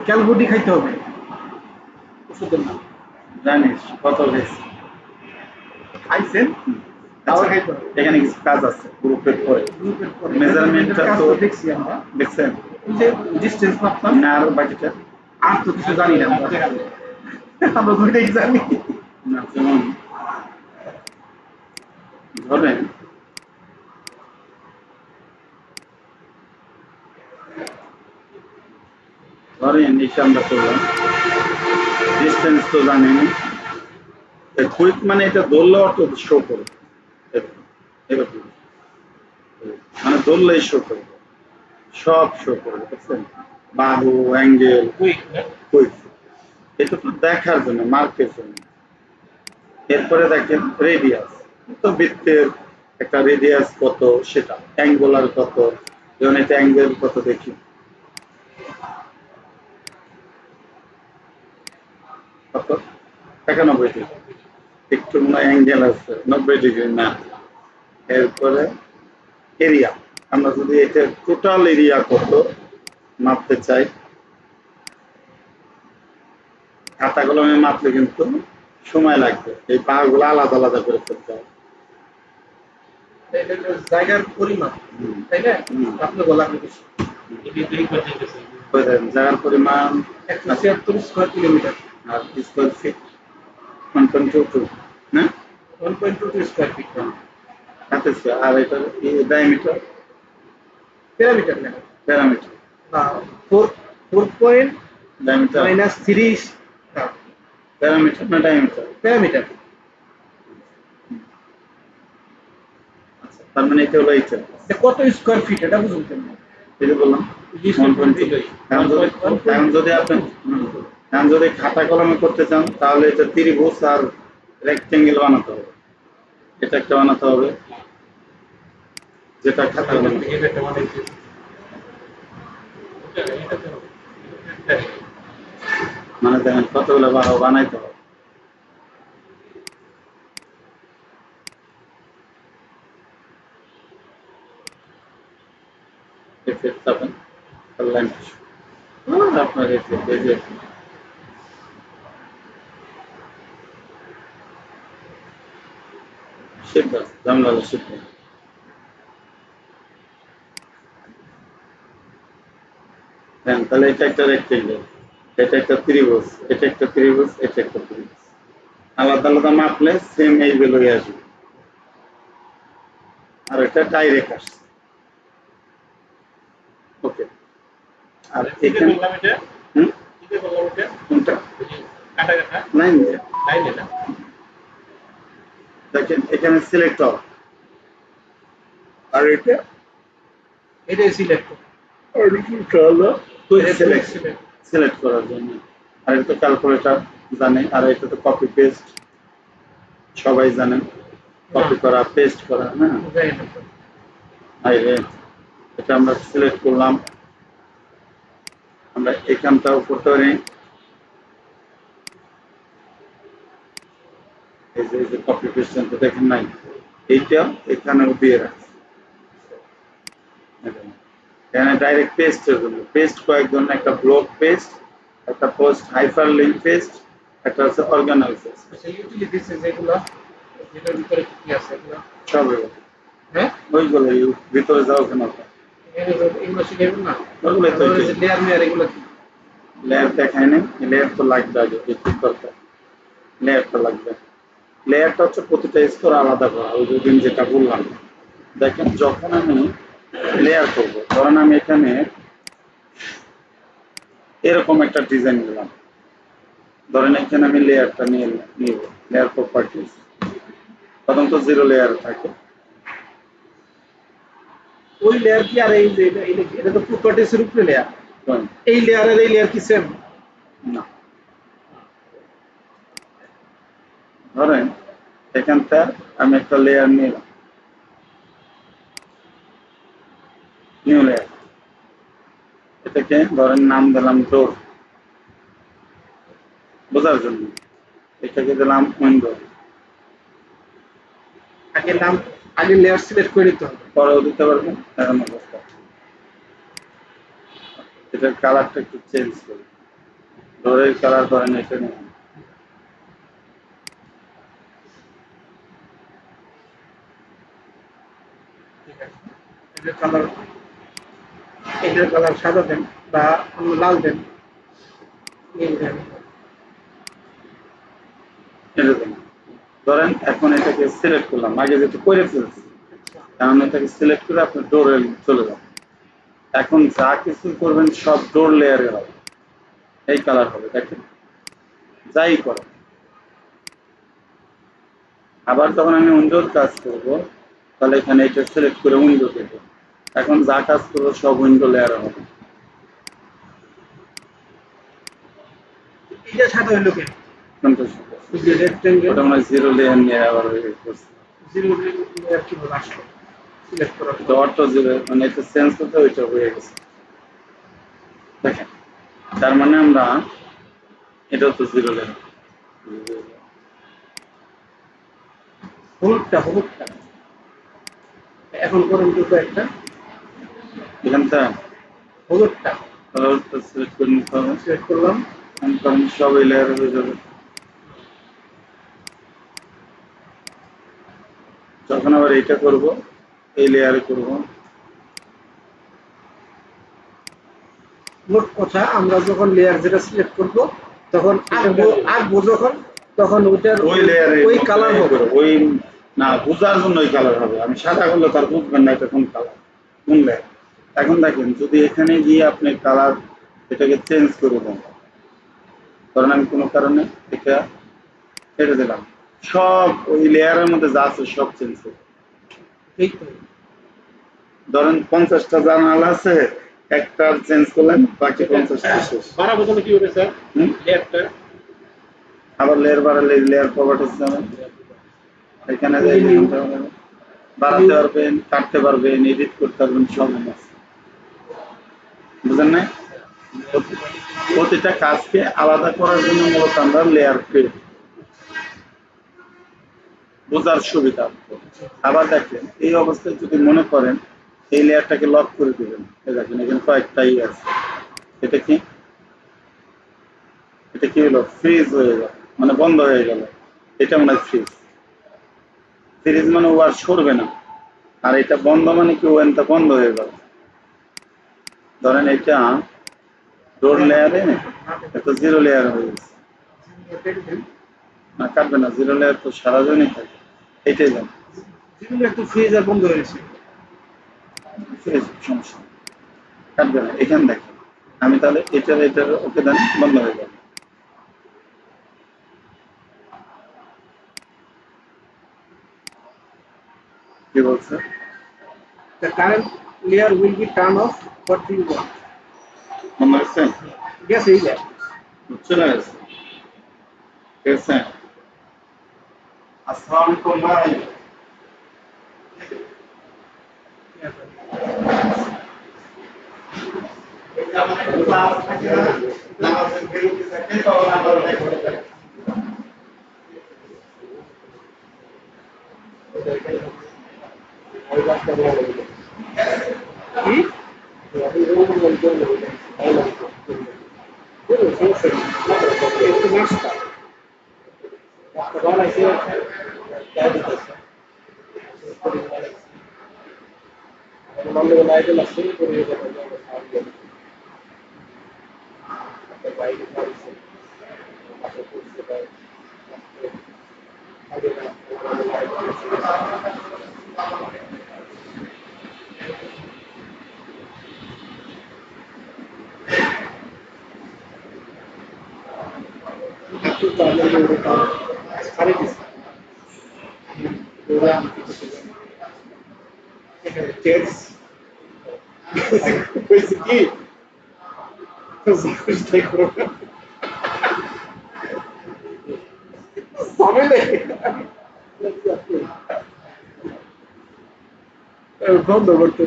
ক্যালবুটি খাইতে হবে ওষুধের নাম। জানিস কত গেছে খাইছেন? আচ্ছা, আবার খাইতে হবে। এখানে কিছু কাজ আছে গ্রুপের পরে। গ্রুপের পরে মেজারমেন্টটা কাজ তো তো দেখছি আমরা। দেখছেন ওই যে ডিস্টেন্স মাপলাম। না আর বাকিটা আর তো কিছু জানি না আমরা। আমরা দুইটাই জানি। না, যেমন ধরেন ধরেন এটা আমরা করলাম, ডিস্টেন্স তো জানেন, কুইক মানে এটা ধরলে অটো শো করবে, এরকম এরকম। মানে ধরলেই শো করবে, সব শো করবে, বুঝছেন? বাহু, অ্যাঙ্গেল, কুইক না? কুইক। এটা তো দেখার জন্য, মার্কের জন্য। এরপরে দেখেন রেডিয়াস, তো বৃত্তের একটা রেডিয়াস কত, সেটা অ্যাঙ্গুলার কত, যেমন এটা অ্যাঙ্গেল কত দেখি, কত ৯১ ডিগ্রি, একটু মনে হয় অ্যাঙ্গেল আছে ৯০ ডিগ্রি না। এরপরে এরিয়া, আমরা যদি এটা টোটাল এরিয়া কত মাপতে চাই, খাতা কলমে মাপলে কিন্তু সময় লাগবে, এই পাগুলো আলাদা আলাদা করে ফেলতে হবে। জায়গার পরিমাণ, তাই না? আপনি বলা বেশি। জায়গার পরিমাণ ১৭৬ স্কয়ার কিলোমিটার। আর স্কোয়ার ফিট 1.22 না, 1.22 স্কয়ার ফিট। হাতে আর এটার ডায়ামিটার, প্যারামিটার না? Parameter, 4 point diameter, minus 30 parameter না ডায়ামিটার, প্যারামিটার। আচ্ছা, তার মানে এটা হলো এইটা, কত স্কয়ার ফিট এটা বুঝুন কেন? এটা বললাম 1.2। এখন যদি আপনি এখন যদি খাতা কলমে করতে চান তাহলে এটা ত্রিভুজ আর রেক্টেঙ্গেল বানাতে হবে, এটা একটা বানাতে হবে, যেটা খাতা কলমে মানে দেখেন কতগুলো বানাইতে হবে। আপনার এই যে শিবদাস জামলাল শিবদাস, হ্যাঁ, তাহলে এটা একটা রেক্টেঙ্গেল, এটা একটা ত্রিভুজ, এটা একটা ত্রিভুজ, এটা একটা ত্রিভুজ, আলাদা আলাদা মাপলে সেম এই ভ্যালুই আসবে, আর এটা ডাইরেক্ট আসছে। ওকে, আর এখানে কোনটা লাইন দেখেন এখানে সিলেক্ট হবে, আর এটা এটাই সিলেক্ট হলো সিলেক্ট করার জন্য, আর এটা তো ক্যালকুলেটর জানে, আর এটা তো কপি পেস্ট সবাই জানেন, কপি করা পেস্ট করা, হ্যাঁ। আর এটা আমরা সিলেক্ট করলাম, আমরা এখানটাও করতে পারি, এই যে কপি পেস্ট দেখেন নাই, এইটা এখানেও দিয়ে রাখছি, এখানে ডাইরেক্ট পেস্টের জন্য পেস্ট কয়েক ধরনের, একটা ব্লক পেস্ট, একটা পোস্ট হাইপার লিঙ্ক পেস্ট, একটা হচ্ছে অর্গানাল পেস্ট। ইউটিলিটিস যেগুলো, যেটার ভিতরে কি আছে এগুলো সব হ্যাঁ ওইগুলো ভিতরে যাও কেন, এগুলো শিখাইবেন না? ওইগুলোই তো লেয়ার মেয়ার এগুলো কি? লেয়ার দেখায় না, লেয়ার তো লাগবে আগে, কি দরকার, লেয়ারটা লাগবে। লেয়ারটা হচ্ছে প্রতিটা স্তর আলাদা করা, ওই দুদিন যেটা বললাম। দেখেন যখন আমি লেয়ার করব, ধরেন আমি এখানে এরকম একটা ডিজাইন নিলাম, ধরেন এখানে আমি লেয়ারটা নিব, লেয়ার প্রপার্টিজ, প্রথম তো 0 লেয়ার থাকে, ওই লেয়ার কি আর এই যে এটা তো প্রপার্টিজ এর উপরে লেয়ার, এই লেয়ার আর এই লেয়ার কি সেম না। ধরেন এখানটা আমি একটা লেয়ার নিলাম, নিউ লেয়ার, এটাকে ধরেন নাম দিলাম ডোর, বোঝার জন্য, এটাকে দিলাম উইন্ডো, আগে নাম, আগে লেয়ার সিলেক্ট করে নিতে হবে, পরেও দিতে পারবেন, এখন অবস্থা এটার কালারটা একটু চেঞ্জ করি, ডোরের কালার করেন এটা নিয়ে। ঠিক আছে, এটার কালার সাদা দেন বা অন্য লাল দেন, নীল দেন। এরকম ধরেন এখন এটাকে সিলেক্ট করলাম, আগে যেটা করে ফেলছি, কারণ এটাকে সিলেক্ট করে আপনি ডোরে চলে যাবেন। এখন যা কিছু করবেন সব ডোর লেয়ারে হবে, এই কালার হবে, দেখেন যাই করে। আবার যখন আমি উইন্ডোর কাজ করব, তাহলে এখানে এটা সিলেক্ট করে উইন্ডো দেবো। এখন যা কাজ করবো সব উইন্ডো লেয়ারে হবে। এটা সাদা হইলো কেন? সন্তোষ, এই যে রেক্টেঙ্গেল ওটা মনে হয় জিরো লেয়ার নিয়ে আবার করছে। জিরো লেয়ার কিভাবে আসলো সিলেক্ট করার পর? এটা অটো জিরো, মানে এটা চেঞ্জ করতে ওইটা হয়ে গেছে। দেখেন, তার মানে আমরা এটা তো জিরো লেয়ার, হলুদটা এখন করেন দুটো একটা এখানটা হলুদটা কালারটা সিলেক্ট করে নিতে হবে। সিলেক্ট করলাম। কারণ সব এই লেয়ারে হয়ে যাবে। যখন আবার এইটা করব, এই লেয়ারে করব। মোট কথা আমরা যখন লেয়ার যেটা সিলেক্ট করব তখন আঁকবো যখন, তখন ওইটার ওই লেয়ারে ওই কালার হবে। ওই না, বোঝার জন্য ওই কালার হবে। আমি সাদা করলে তার বুঝবেন না এটা কোন কালার, কোন লেয়ার। এখন দেখেন, যদি এখানে গিয়ে আপনি কালার এটাকে চেঞ্জ করে দেন, কারণ আমি কোনো কারণে এটা ছেড়ে দিলাম, সব ওই লেয়ারের মধ্যে যা আছে সব চেঞ্জ করে। ঠিক তো, ধরেন 50টা জানালা আছে, একটা চেঞ্জ করলেন, বাকি 50টা শেষ। বাড়াবো তাহলে কি হবে স্যার লেয়ারটা? আবার লেয়ার বাড়ালে লেয়ার প্রপার্টিস যাবেন, এখানে বাড়াতে পারবেন, কাটতে পারবেন, এডিট করতে পারবেন, সব আছে। বুঝলেন না? প্রতিটা কাজকে আলাদা করার জন্য মূলত আমরা লেয়ার ক্রিয়েট, বোঝার সুবিধা। আবার দেখেন, এই অবস্থায় যদি মনে করেন এই লেয়ারটাকে লক করে দিবেন, দেখেন এখানে কয়েকটাই আছে, এটা কি, এটা কি হলো, ফ্রিজ হয়ে গেল, মানে বন্ধ হয়ে গেল। এটা মনে হয় ফ্রিজ, ফ্রিজ মানে ও আর সরবে না। আর এটা বন্ধ মানে কি, ওভেনটা বন্ধ হয়ে গেল। ধরেন এটা ডোর লেয়ারে, এটা জিরো লেয়ার হয়ে গেছে। না, কাটবে না, জিরো লেয়ার তো সারাজনই থাকে, এটাই জান জিরো লেয়ার তো ফ্রিজার বন্ধ হয়েছে। ফ্রিজ সমস্যা, কাটবে না। এখানে দেখেন, আমি তাহলে এটার ওকে দেন, বন্ধ হয়ে যাবে। কি বলছে? The current layer will be turned off. What do you want? মনে হচ্ছে Yes, এই লেয়ার চলে গেছে। ঠিক আছে, আসসালামু আলাইকুম ভাই। ক্লাস থাকে না, নামাজের বিরতি থাকে, তখন আবার কি? একটু নাস্তা বানাইছে বন্ধ করতে